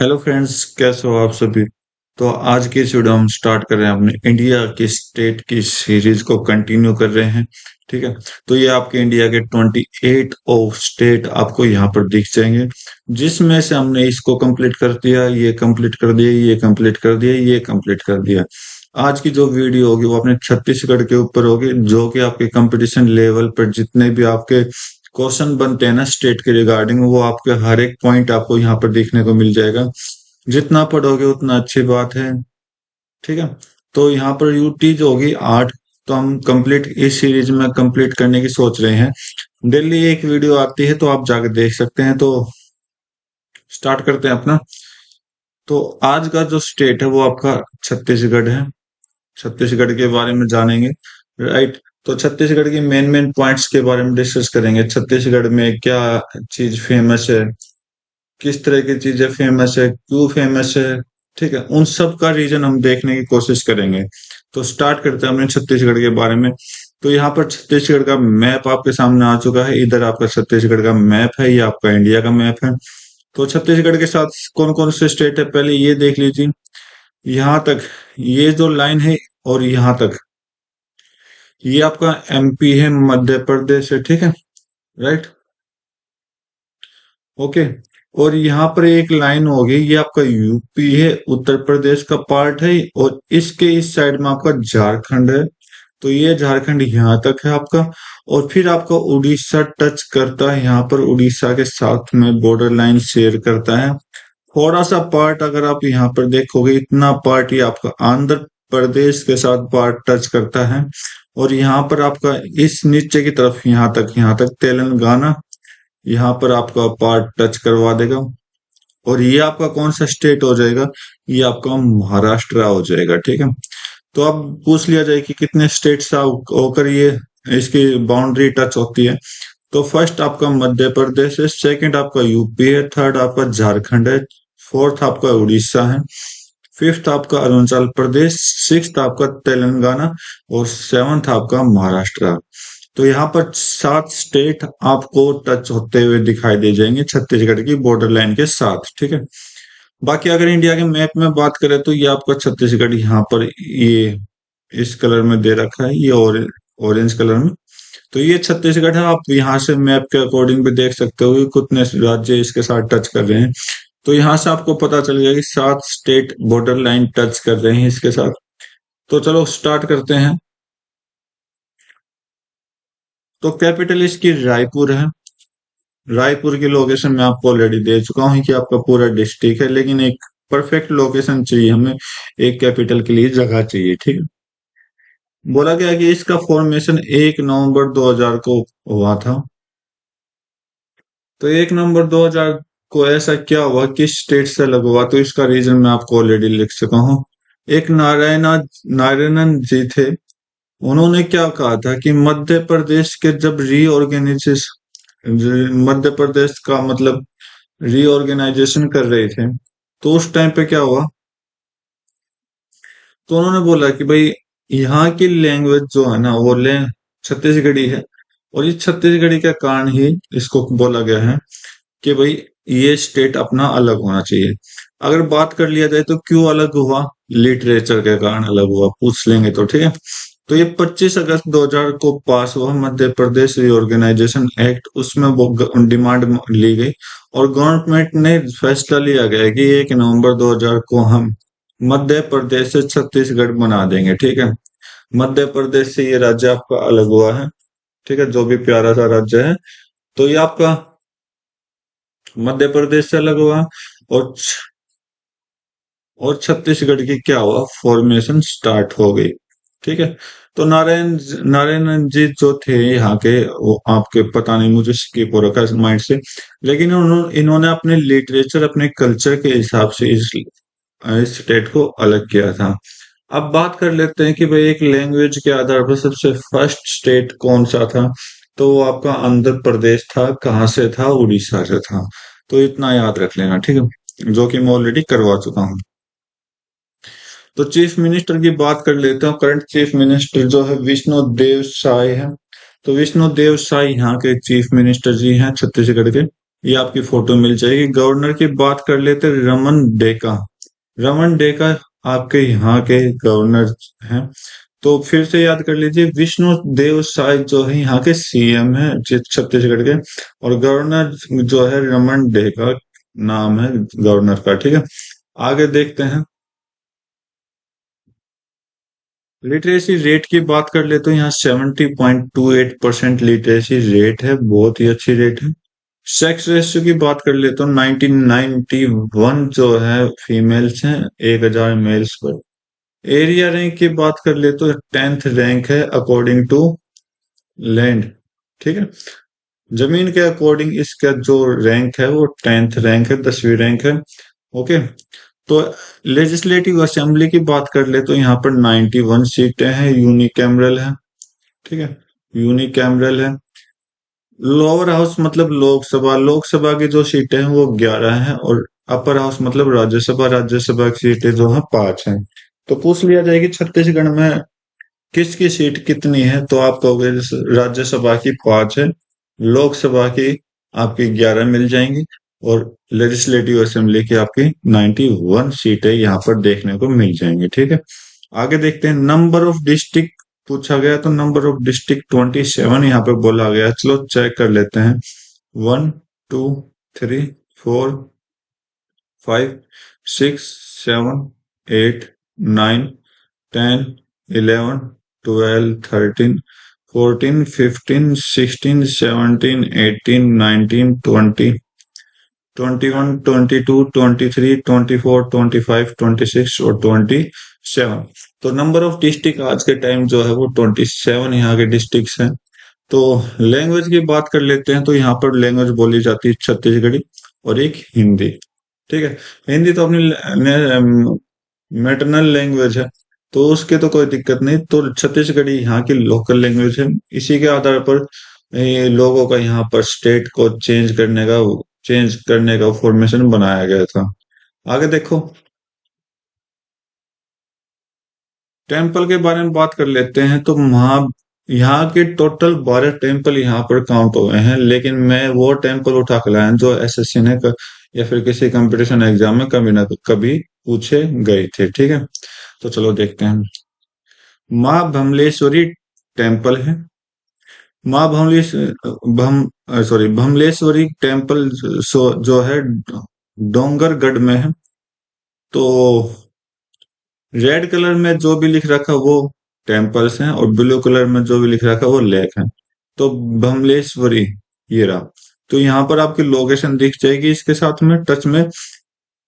Hello friends, कैसे हो आप सभी। तो आज की इस वीडियो हम स्टार्ट कर रहे हैं अपने इंडिया की स्टेट की सीरीज को कंटिन्यू कर रहे हैं। ठीक है। तो ये आपके इंडिया के 28 ऑफ स्टेट आपको यहाँ पर दिख जाएंगे, जिसमें से हमने इसको कंप्लीट कर दिया, ये कंप्लीट कर दिया, ये कंप्लीट कर दिया, ये कंप्लीट कर दिया। आज की जो वीडियो होगी वो अपने छत्तीसगढ़ के ऊपर होगी, जो कि आपके कंपटीशन लेवल पर जितने भी आपके क्वेश्चन बनते हैं ना स्टेट के रिगार्डिंग, वो आपके हर एक पॉइंट आपको यहाँ पर देखने को मिल जाएगा। जितना पढ़ोगे उतना अच्छी बात है। ठीक है। तो यहाँ पर यूटी जो होगी 8, तो हम कंप्लीट इस सीरीज में कंप्लीट करने की सोच रहे हैं। डेली एक वीडियो आती है तो आप जाकर देख सकते हैं। तो स्टार्ट करते हैं अपना। तो आज का जो स्टेट है वो आपका छत्तीसगढ़ है। छत्तीसगढ़ के बारे में जानेंगे। राइट। तो छत्तीसगढ़ की मेन मेन पॉइंट्स के बारे में डिस्कस करेंगे। छत्तीसगढ़ में क्या चीज फेमस है, किस तरह की चीजें फेमस है, क्यों फेमस है। ठीक है। उन सब का रीजन हम देखने की कोशिश करेंगे। तो स्टार्ट करते हैं अपने छत्तीसगढ़ के बारे में। तो यहाँ पर छत्तीसगढ़ का मैप आपके सामने आ चुका है। इधर आपका छत्तीसगढ़ का मैप है, ये आपका इंडिया का मैप है। तो छत्तीसगढ़ के साथ कौन कौन से स्टेट है पहले ये देख लीजिए। यहाँ तक ये जो लाइन है और यहाँ तक ये आपका एमपी है, मध्य प्रदेश है। ठीक है। राइट। ओके। और यहाँ पर एक लाइन होगी, ये आपका यूपी है, उत्तर प्रदेश का पार्ट है। और इसके इस साइड में आपका झारखंड है। तो ये झारखंड यहाँ तक है आपका। और फिर आपका उड़ीसा टच करता है, यहाँ पर उड़ीसा के साथ में बॉर्डर लाइन शेयर करता है। थोड़ा सा पार्ट अगर आप यहाँ पर देखोगे, इतना पार्ट ये आपका आंध्र प्रदेश के साथ पार्ट टच करता है। और यहाँ पर आपका इस नीचे की तरफ यहाँ तक तेलंगाना यहाँ पर आपका पार्ट टच करवा देगा। और ये आपका कौन सा स्टेट हो जाएगा, ये आपका महाराष्ट्र हो जाएगा। ठीक है। तो अब पूछ लिया जाए कि कितने स्टेट से होकर ये इसकी बाउंड्री टच होती है। तो फर्स्ट आपका मध्य प्रदेश है, सेकंड आपका यूपी है, थर्ड आपका झारखंड है, फोर्थ आपका उड़ीसा है, फिफ्थ आपका अरुणाचल प्रदेश, सिक्स्थ आपका तेलंगाना और सेवंथ आपका महाराष्ट्र। तो यहाँ पर 7 स्टेट आपको टच होते हुए दिखाई दे जाएंगे छत्तीसगढ़ की बॉर्डर लाइन के साथ। ठीक है। बाकी अगर इंडिया के मैप में बात करें तो ये आपका छत्तीसगढ़ यहाँ पर ये इस कलर में दे रखा है, ये ऑरेंज कलर में। तो ये छत्तीसगढ़ है। आप यहाँ से मैप के अकॉर्डिंग भी देख सकते हो कि कितने राज्य इसके साथ टच कर रहे हैं। तो यहाँ से आपको पता चल गया कि 7 स्टेट बॉर्डर लाइन टच कर रहे हैं इसके साथ। तो चलो स्टार्ट करते हैं। तो कैपिटल इसकी रायपुर है। रायपुर की लोकेशन मैं आपको ऑलरेडी दे चुका हूँ कि आपका पूरा डिस्ट्रिक्ट है, लेकिन एक परफेक्ट लोकेशन चाहिए हमें, एक कैपिटल के लिए जगह चाहिए। ठीक है। बोला गया कि इसका फॉर्मेशन 1 नवंबर 2000 को हुआ था। तो 1 नवंबर 2000 को ऐसा क्या हुआ, किस स्टेट से अलग हुआ, तो इसका रीजन मैं आपको ऑलरेडी लिख चुका हूँ। एक नारायणन जी थे। उन्होंने क्या कहा था कि मध्य प्रदेश के जब मध्य प्रदेश का मतलब रीऑर्गेनाइजेशन कर रहे थे, तो उस टाइम पे क्या हुआ, तो उन्होंने बोला कि भाई यहाँ की लैंग्वेज जो है ना वो छत्तीसगढ़ी है। और इस छत्तीसगढ़ी के कारण ही इसको बोला गया है कि भाई ये स्टेट अपना अलग होना चाहिए। अगर बात कर लिया जाए तो क्यों अलग हुआ, लिटरेचर के कारण अलग हुआ, पूछ लेंगे तो। ठीक है। तो ये 25 अगस्त 2000 को पास हुआ मध्य प्रदेश रीऑर्गेनाइजेशन एक्ट, उसमें वो डिमांड ली गई। और गवर्नमेंट ने फैसला लिया गया कि 1 नवंबर 2000 को हम मध्य प्रदेश से छत्तीसगढ़ बना देंगे। ठीक है। मध्य प्रदेश से ये राज्य आपका अलग हुआ है। ठीक है। जो भी प्यारा सा राज्य है, तो ये आपका मध्य प्रदेश से अलग हुआ। और छत्तीसगढ़ की क्या हुआ, फॉर्मेशन स्टार्ट हो गई। ठीक है। तो नारायण जी जो थे यहाँ के, वो आपके पता नहीं, मुझे स्किप हो रखा है माइंड से। लेकिन इन्होंने अपने लिटरेचर, अपने कल्चर के हिसाब से इस स्टेट को अलग किया था। अब बात कर लेते हैं कि भाई एक लैंग्वेज के आधार पर सबसे फर्स्ट स्टेट कौन सा था। तो वो आपका आंध्र प्रदेश था। कहाँ से था, उड़ीसा से था। तो इतना याद रख लेना। ठीक है। जो कि मैं ऑलरेडी करवा चुका हूँ। तो चीफ मिनिस्टर की बात कर लेते हैं। करंट चीफ मिनिस्टर जो है विष्णु देव साय है। तो विष्णु देव साय यहाँ के चीफ मिनिस्टर जी हैं छत्तीसगढ़ के। ये आपकी फोटो मिल जाएगी। गवर्नर की बात कर लेते हैं, रमन डेका। रमन डेका आपके यहाँ के गवर्नर हैं। तो फिर से याद कर लीजिए, विष्णु देव साय जो है यहाँ के सीएम है छत्तीसगढ़ के, और गवर्नर जो है रमन डेका नाम है गवर्नर का, ठीक है। आगे देखते हैं, लिटरेसी रेट की बात कर ले तो यहाँ 70.28% लिटरेसी रेट है, बहुत ही अच्छी रेट है। सेक्स रेशियो की बात कर ले तो 1991 जो है फीमेल्स हैं 1000 मेल्स पर। एरिया रैंक की बात कर ले तो 10th रैंक है अकॉर्डिंग टू लैंड, ठीक है। जमीन के अकॉर्डिंग इसका जो रैंक है वो 10th रैंक है, 10वीं रैंक है। ओके। तो लेजिस्लेटिव असेंबली की बात कर ले तो यहाँ पर 91 सीटें हैं, यूनिकैमरल है, ठीक है, यूनिकैमरल है। लोअर हाउस मतलब लोकसभा, लोकसभा की जो सीटें हैं वो 11 हैं, और अपर हाउस मतलब राज्यसभा, राज्यसभा की सीटें जो है 5 हैं। तो पूछ लिया जाएगी छत्तीसगढ़ में किसकी सीट कितनी है, तो आप कहोगे राज्यसभा की 5 है, लोकसभा की आपकी 11 मिल जाएंगी, और लेजिस्लेटिव असेंबली की आपकी 91 सीटें यहाँ पर देखने को मिल जाएंगी, ठीक है। आगे देखते हैं, नंबर ऑफ डिस्ट्रिक्ट पूछा गया, तो नंबर ऑफ डिस्ट्रिक्ट 27 यहाँ पे बोला गया। चलो चेक कर लेते हैं, 1 2 3 4 5 6 7 8 9 10 11 12 13 14 15 16 17 18 19 20 21 22 23 24 25 26 और 27। तो नंबर ऑफ डिस्ट्रिक्ट आज के टाइम जो है वो 27 यहाँ के डिस्ट्रिक्ट्स हैं। तो लैंग्वेज की बात कर लेते हैं, तो यहाँ पर लैंग्वेज बोली जाती है छत्तीसगढ़ी और एक हिंदी, ठीक है। हिंदी तो अपनी मैटरनल लैंग्वेज है, तो उसके तो कोई दिक्कत नहीं। तो छत्तीसगढ़ी यहाँ की लोकल लैंग्वेज है। इसी के आधार पर लोगों का यहाँ पर स्टेट को चेंज करने का फॉर्मेशन बनाया गया था। आगे देखो, टेम्पल के बारे में बात कर लेते हैं, तो यहाँ के टोटल 12 टेम्पल यहाँ पर काउंट हुए हैं, लेकिन मैं वो टेम्पल उठा के लाया जो एसएससी ने या फिर किसी कंपटीशन एग्जाम में कभी ना कभी पूछे गए थे, ठीक है। तो चलो देखते हैं, माँ भमलेश्वरी टेम्पल है। माँ भमलेश भमलेश्वरी टेम्पल जो है डोंगरगढ़ में है। तो रेड कलर में जो भी लिख रखा वो टेम्पल्स हैं, और ब्लू कलर में जो भी लिख रखा वो लेक है। तो भमलेश्वरी ये रहा। तो यहाँ पर आपकी लोकेशन दिख जाएगी इसके साथ में टच में,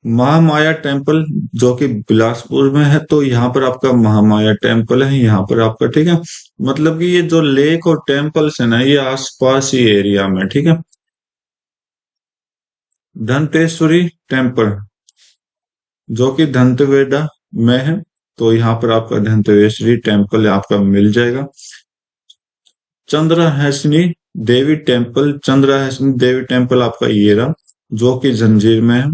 महामाया टेम्पल जो कि बिलासपुर में है। तो यहाँ पर आपका महामाया टेम्पल है यहाँ पर आपका, ठीक है। मतलब कि ये जो लेक और टेम्पल्स है ना, ये आसपास ही एरिया में, ठीक है। धनतेश्वरी टेम्पल जो कि धंतवेदा में है, तो यहाँ पर आपका धंतेश्वरी टेम्पल आपका मिल जाएगा। चंद्रहसनी देवी टेम्पल, चंद्रहसनी देवी टेम्पल आपका ये रहा, जो कि जंजीर में है।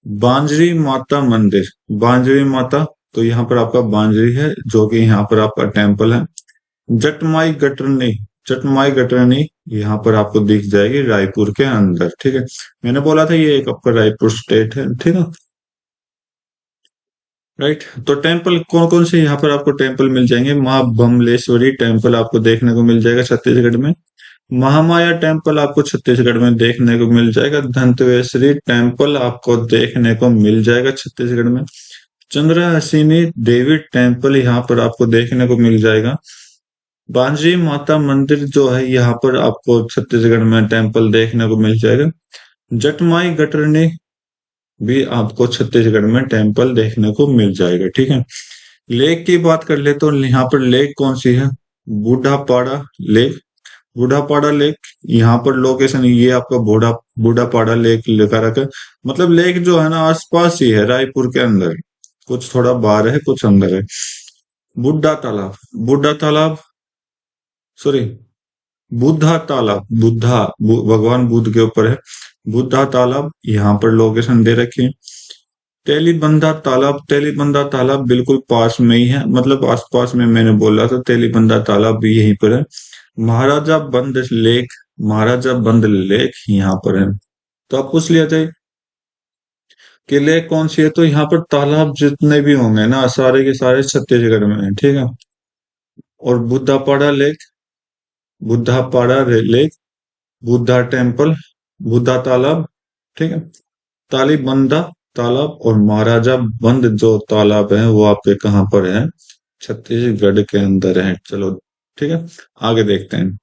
बांजरी माता मंदिर, बांजरी माता, तो यहाँ पर आपका बांजरी है जो कि यहाँ पर आपका टेम्पल है। जटमाई गटरनी, जटमाई गटरनी यहाँ पर आपको दिख जाएगी रायपुर के अंदर, ठीक है। मैंने बोला था ये एक आपका रायपुर स्टेट है, ठीक है। राइट। तो टेम्पल कौन कौन से यहाँ पर आपको टेम्पल मिल जाएंगे, माँ बमलेश्वरी टेम्पल आपको देखने को मिल जाएगा छत्तीसगढ़ में। महामाया टेम्पल आपको छत्तीसगढ़ में देखने को मिल जाएगा। धंतेश्वरी टेम्पल आपको देखने को मिल जाएगा छत्तीसगढ़ में। चंद्रहसिनी देवी टेम्पल यहाँ पर आपको देखने को मिल जाएगा। बांजी माता मंदिर जो है यहाँ पर आपको छत्तीसगढ़ में टेम्पल देखने को मिल जाएगा। जटमाई गटरनी भी आपको छत्तीसगढ़ में टेम्पल देखने को मिल जाएगा, ठीक है। लेक की बात कर ले तो यहाँ पर लेक कौन सी है, बूढ़ापाड़ा लेक। बूढ़ापाड़ा लेक यहाँ पर लोकेशन ये आपका बूढ़ापाड़ा लेक लिखा रखा है। मतलब लेक जो है ना आसपास ही है रायपुर के अंदर, कुछ थोड़ा बाहर है कुछ अंदर है। बुद्धा तालाब, बुद्धा तालाब, सॉरी, बुद्धा तालाब, भगवान बुद्ध के ऊपर है। बुद्धा तालाब यहाँ पर लोकेशन दे रखी है। तेलीबंधा तालाब, तेलीबंधा तालाब बिल्कुल पास में ही है, मतलब आसपास में मैंने बोला था तेलीबंधा तालाब भी यहीं पर है। महाराजा बंद लेक, महाराजा बंद लेक यहाँ पर है। तो आप पूछ लिया जाए कि लेक कौन सी है, तो यहाँ पर तालाब जितने भी होंगे ना, सारे के सारे छत्तीसगढ़ में है, ठीक है। और Buddhapara lake, lake, Buddha temple, Buddha तालाब, ठीक है, तालीबंदा तालाब और महाराजा बंद जो तालाब है वो आपके कहाँ पर है, छत्तीसगढ़ के अंदर है। चलो ठीक है, आगे देखते हैं।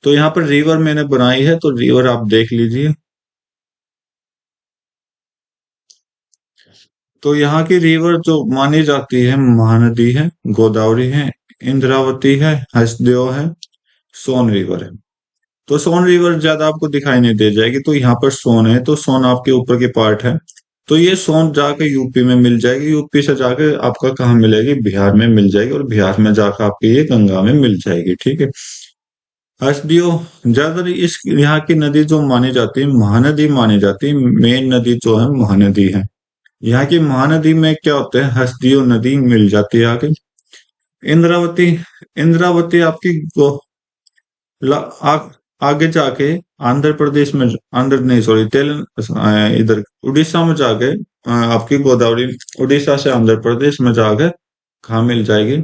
तो यहाँ पर रिवर मैंने बनाई है, तो रिवर आप देख लीजिए। तो यहाँ की रिवर जो मानी जाती है, महानदी है, गोदावरी है, इंद्रावती है, हसदेव है, सोन रिवर है। तो सोन रिवर ज्यादा आपको दिखाई नहीं दे जाएगी, तो यहाँ पर सोन है, तो सोन आपके ऊपर के पार्ट है। तो ये सोन जाके यूपी में मिल जाएगी, यूपी से जाके आपका कहाँ मिलेगी, बिहार में मिल जाएगी, और बिहार में जाकर आपकी ये गंगा में मिल जाएगी, ठीक है। हसदियो ज्यादातर इस यहाँ की नदी जो मानी जाती है, महानदी मानी जाती है, मेन नदी जो है महानदी है। यहाँ की महानदी में क्या होता है, हसदियो नदी मिल जाती है आगे। इंद्रावती, इंद्रावती आपकी आ, आगे जाके आंध्र प्रदेश में, आंध्र नहीं सॉरी इधर उड़ीसा में जाके आपकी गोदावरी, उड़ीसा से आंध्र प्रदेश में जाके कहाँ मिल जाएगी,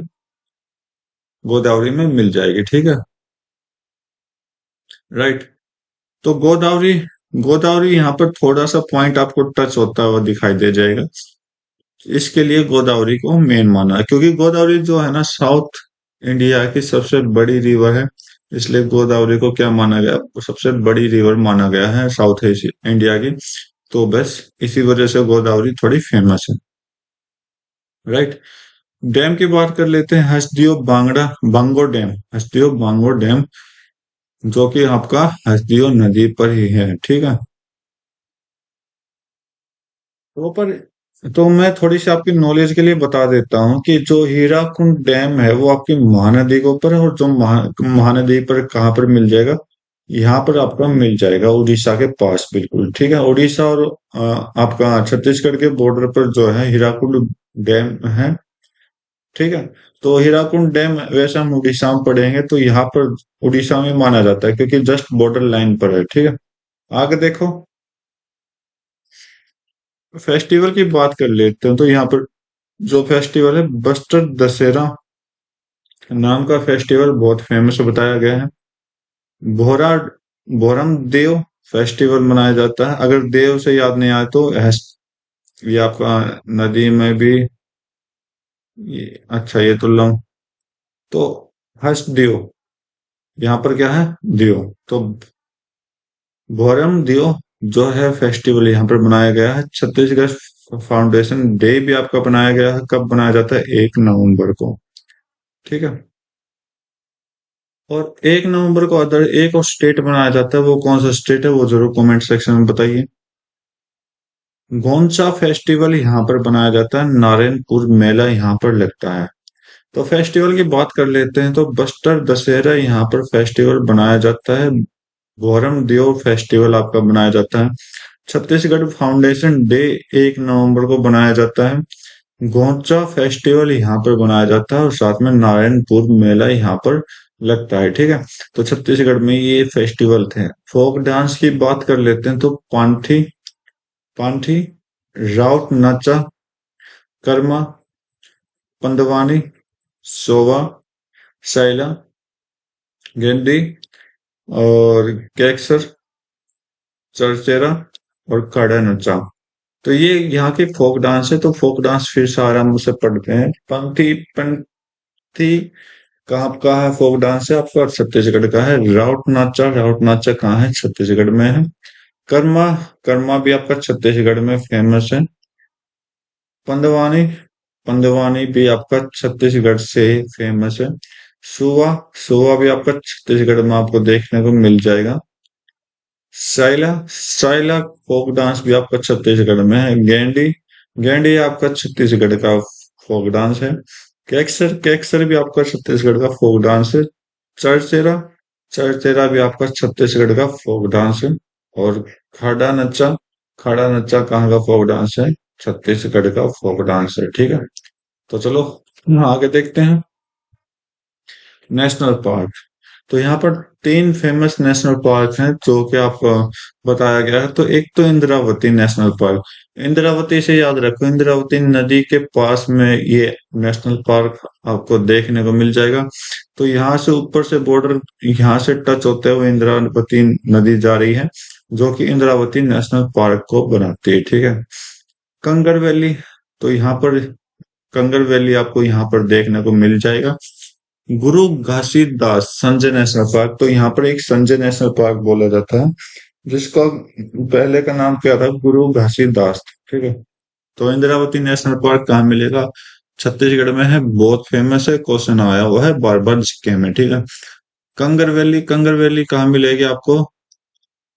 गोदावरी में मिल जाएगी, ठीक है, राइट। तो गोदावरी, गोदावरी यहाँ पर थोड़ा सा पॉइंट आपको टच होता हुआ दिखाई दे जाएगा। इसके लिए गोदावरी को मेन माना है, क्योंकि गोदावरी जो है ना साउथ इंडिया की सबसे बड़ी रिवर है, इसलिए गोदावरी को क्या माना गया, सबसे बड़ी रिवर माना गया है साउथ इंडिया की। तो बस इसी वजह से गोदावरी थोड़ी फेमस है, राइट। डैम की बात कर लेते हैं, हसदियो बांगड़ा, बांगो डैम, हसदियो बांगो डैम, जो कि आपका हसदियो नदी पर ही है, ठीक है। तो पर तो मैं थोड़ी सी आपकी नॉलेज के लिए बता देता हूँ कि जो हीराकुंड डैम है वो आपकी महानदी के ऊपर है, और जो महानदी पर कहाँ पर मिल जाएगा, यहाँ पर आपका मिल जाएगा उड़ीसा के पास, बिल्कुल ठीक है। उड़ीसा और आपका छत्तीसगढ़ के बॉर्डर पर जो है हीराकुंड डैम है, ठीक है। तो हीराकुंड डैम वैसे हम उड़ीसा में पढ़ेंगे, तो यहाँ पर उड़ीसा में माना जाता है, क्योंकि जस्ट बॉर्डर लाइन पर है, ठीक है। आगे देखो, फेस्टिवल की बात कर लेते हैं। तो यहाँ पर जो फेस्टिवल है, बस्तर दशहरा नाम का फेस्टिवल बहुत फेमस बताया गया है। बोहरा, बोहरम देव फेस्टिवल मनाया जाता है। अगर देव से याद नहीं आए तो ये आपका नदी में भी, अच्छा ये तो लम, तो हस्त देव, यहाँ पर क्या है, देव। तो बोहरम देव जो है फेस्टिवल यहाँ पर मनाया गया है। छत्तीसगढ़ फाउंडेशन डे भी आपका बनाया गया है, कब बनाया जाता है, 1 नवंबर को, ठीक है। और 1 नवंबर को अदर एक और स्टेट बनाया जाता है, वो कौन सा स्टेट है वो जरूर कमेंट सेक्शन में बताइए। गोंचा फेस्टिवल यहाँ पर बनाया जाता है, नारायणपुर मेला यहाँ पर लगता है। तो फेस्टिवल की बात कर लेते हैं, तो बस्तर दशहरा यहाँ पर फेस्टिवल बनाया जाता है। गोरम देव फेस्टिवल आपका बनाया जाता है। छत्तीसगढ़ फाउंडेशन डे 1 नवंबर को बनाया जाता है। गोंचा फेस्टिवल यहाँ पर बनाया जाता है, और साथ में नारायणपुर मेला यहाँ पर लगता है, ठीक है। तो छत्तीसगढ़ में ये फेस्टिवल थे। फोक डांस की बात कर लेते हैं, तो पांठी, पांठी, राउत नाचा, कर्मा, पंदवानी, सोवा, सैला, गेंडी और कैक्सर, चरचेरा और खड़ा नचा। तो ये यहाँ के फोक डांस है। तो फोक डांस फिर से आराम से पढ़ते हैं। पंथी, पंथी कहाँ का है, फोक डांस है आपका, छत्तीसगढ़ का है। राउत नाचा, राउत नाचा कहाँ है, छत्तीसगढ़ में है। कर्मा, कर्मा भी आपका छत्तीसगढ़ में फेमस है। पंदवानी, पंदवानी भी आपका छत्तीसगढ़ से फेमस है। सुवा, सुवा भी आपका छत्तीसगढ़ में आपको देखने को मिल जाएगा। साइला, साइला फोक डांस भी आपका छत्तीसगढ़ में है। गेंडी, गेंडी आपका छत्तीसगढ़ का फोक डांस है। केक्सर, केक्सर भी आपका छत्तीसगढ़ का फोक डांस है। चरचेरा, चरचेरा भी आपका छत्तीसगढ़ का फोक डांस है। और खड़ा नच्चा, खड़ा नच्चा कहाँ का फोक डांस है, छत्तीसगढ़ का फोक डांस है, ठीक है। तो चलो आगे देखते हैं। नेशनल पार्क, तो यहाँ पर तीन फेमस नेशनल पार्क हैं जो कि आपको बताया गया है। तो एक तो इंद्रावती नेशनल पार्क। इंद्रावती से याद रखो, इंद्रावती नदी के पास में ये नेशनल पार्क आपको देखने को मिल जाएगा। तो यहाँ से ऊपर से बॉर्डर यहाँ से टच होते हुए इंद्रावती नदी जा रही है, जो कि इंद्रावती नेशनल पार्क को बनाती है। ठीक है। कंगर वैली, तो यहाँ पर कंगर वैली आपको यहाँ पर देखने को मिल जाएगा। गुरु घासीदास संजय नेशनल पार्क, तो यहाँ पर एक संजय नेशनल पार्क बोला जाता है, जिसका पहले का नाम क्या था, गुरु घासीदास। ठीक है। तो इंद्रावती नेशनल पार्क कहाँ मिलेगा? छत्तीसगढ़ में है, बहुत फेमस है, क्वेश्चन आया हुआ है बार बार जीके में। ठीक है। कंगर वैली, कंगर वैली कहाँ मिलेगी आपको?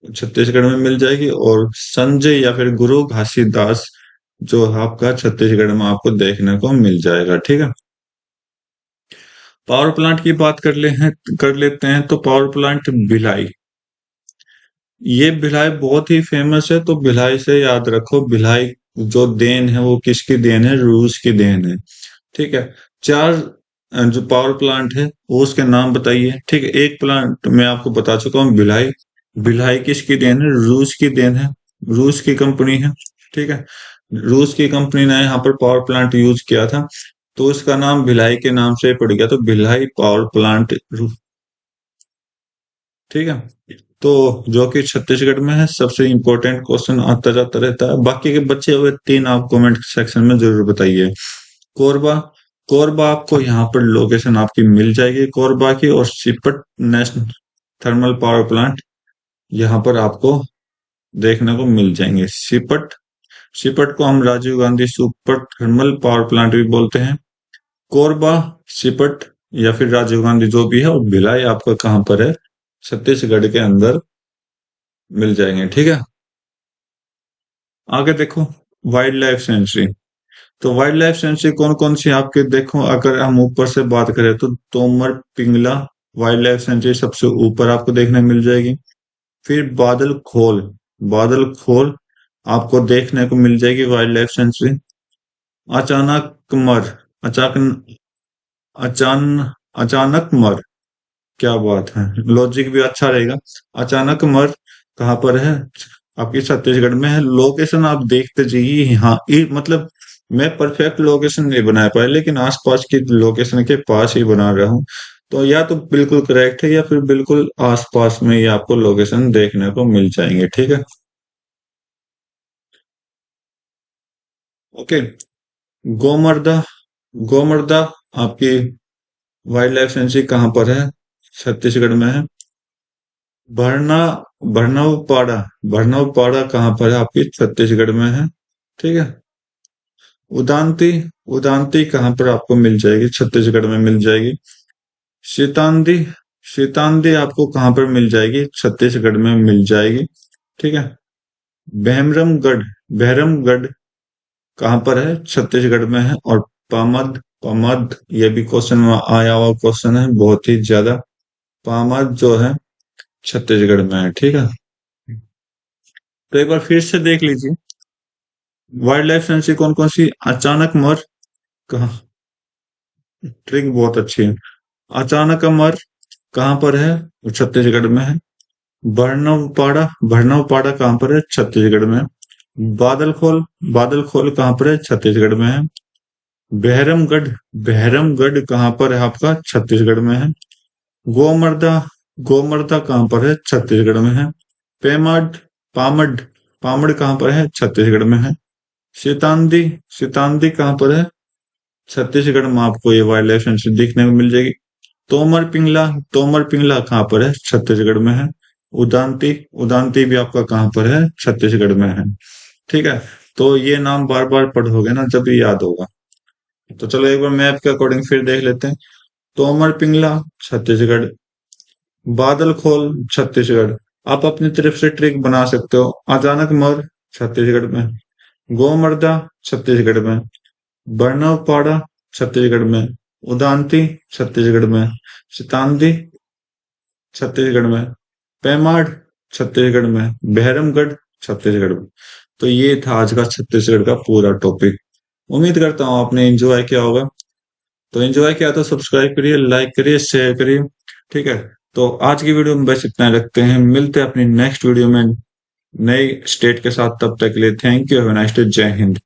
छत्तीसगढ़ में मिल जाएगी। और संजय या फिर गुरु घासीदास जो आपका छत्तीसगढ़ में आपको देखने को मिल जाएगा। ठीक है। पावर प्लांट की बात कर लेते हैं। तो पावर प्लांट भिलाई, ये भिलाई बहुत ही फेमस है। तो भिलाई से याद रखो, भिलाई जो देन है वो किसकी देन है? रूस की देन है। ठीक है। चार जो पावर प्लांट है वो उसके नाम बताइए। ठीक है। एक प्लांट मैं आपको बता चुका हूँ, भिलाई। भिलाई किसकी देन है? रूस की देन है। रूस की कंपनी है। ठीक है। रूस की कंपनी ने यहाँ पर पावर प्लांट यूज किया था, तो इसका नाम भिलाई के नाम से पड़ गया। तो भिलाई पावर प्लांट। ठीक है। तो जो कि छत्तीसगढ़ में है, सबसे इंपॉर्टेंट क्वेश्चन आता जाता रहता है। बाकी के बचे हुए तीन आप कमेंट सेक्शन में जरूर बताइए। कोरबा, कोरबा आपको यहाँ पर लोकेशन आपकी मिल जाएगी कोरबा की। और सिपट नेशनल थर्मल पावर प्लांट यहाँ पर आपको देखने को मिल जाएंगे। सिपट, सिपट को हम Rajiv Gandhi super thermal power plant भी बोलते हैं। कोरबा, सिपट या फिर राजीव गांधी जो भी है, और भिलाई आपका कहाँ पर है? छत्तीसगढ़ के अंदर मिल जाएंगे। ठीक है। आगे देखो, वाइल्ड लाइफ सेंचुरी। तो वाइल्ड लाइफ सेंचुरी कौन कौन सी आपके देखो, अगर हम ऊपर से बात करें तो Tamor Pingla wildlife sanctuary सबसे ऊपर आपको देखने मिल जाएगी। फिर बादल खोल, बादल खोल आपको देखने को मिल जाएगी वाइल्ड लाइफ सेंचुरी। अचानक मर, अचानक अचान अचानक मर, क्या बात है, लॉजिक भी अच्छा रहेगा। अचानक मर कहाँ पर है? आपकी छत्तीसगढ़ में है। लोकेशन आप देखते जाइए। यहाँ मतलब मैं परफेक्ट लोकेशन नहीं बना पाया, लेकिन आसपास की लोकेशन के पास ही बना रहा हूँ। तो या तो बिल्कुल करेक्ट है या फिर बिल्कुल आसपास में ही आपको लोकेशन देखने को मिल जाएंगे। ठीक है। ओके। गोमर्दा, गोमर्दा आपकी वाइल्ड लाइफ सेंचुरी कहाँ पर है? छत्तीसगढ़ में है। भरना, भरनौपाड़ा, भरनौपाड़ा कहाँ पर है? आपकी छत्तीसगढ़ में है। ठीक है। उदांती, उदांती कहाँ पर आपको मिल जाएगी? छत्तीसगढ़ में मिल जाएगी। सीतांदी, सीतांदी आपको कहाँ पर मिल जाएगी? छत्तीसगढ़ में मिल जाएगी। ठीक है। बहरमगढ़, बहरमगढ़ कहाँ पर है? छत्तीसगढ़ में है। और पामद, पामद ये भी क्वेश्चन में आया हुआ क्वेश्चन है बहुत ही ज्यादा। पामद जो है छत्तीसगढ़ में है। ठीक है। तो एक बार फिर से देख लीजिए, वाइल्ड लाइफ सेंचुरी कौन कौन सी? अचानक मर कहाँ, ट्रिक बहुत अच्छी है। अचानक मर कहाँ पर है? वो छत्तीसगढ़ में है। बरनौपाड़ा, बरनौपाड़ा कहाँ पर है? छत्तीसगढ़ में है। बादल खोल, बादल खोल कहाँ पर है? छत्तीसगढ़ में है। बहरमगढ़, बहरमगढ़ कहाँ पर है? आपका छत्तीसगढ़ में है। गोमर्दा, गोमर्दा कहाँ पर है? छत्तीसगढ़ में है। पेमड, पामड, पामड़ कहाँ पर है? छत्तीसगढ़ में है। सीतांदी, सीतांदी कहाँ पर है? छत्तीसगढ़ में आपको ये वाइल्ड लाइफ सेंचुरी देखने को मिल जाएगी। तोमर पिंगला, तोमर पिंगला कहाँ पर है? छत्तीसगढ़ में है। उदांती, उदांती भी आपका कहाँ पर है? छत्तीसगढ़ में है। ठीक है। तो ये नाम बार बार पढ़ोगे ना, जब भी याद होगा। तो चलो एक बार मैप के अकॉर्डिंग फिर देख लेते हैं। तोमर पिंगला छत्तीसगढ़, बादल खोल छत्तीसगढ़। आप अपनी तरफ से ट्रिक बना सकते हो। अचानक मर छत्तीसगढ़ में। गोमर्दा छत्तीसगढ़ में। बरनौपाड़ा छत्तीसगढ़ में। उदांती छत्तीसगढ़ में। सीतांदी छत्तीसगढ़ में। पेमाड़ छत्तीसगढ़ में। बहरमगढ़ छत्तीसगढ़ में। तो ये था आज का छत्तीसगढ़ का पूरा टॉपिक। उम्मीद करता हूँ आपने एंजॉय किया होगा। तो एंजॉय किया तो सब्सक्राइब करिए, लाइक करिए, शेयर करिए। ठीक है। तो आज की वीडियो में बस इतना ही रखते हैं, मिलते हैं अपनी नेक्स्ट वीडियो में नई स्टेट के साथ। तब तक के लिए thank you, have a nice day, जय हिंद।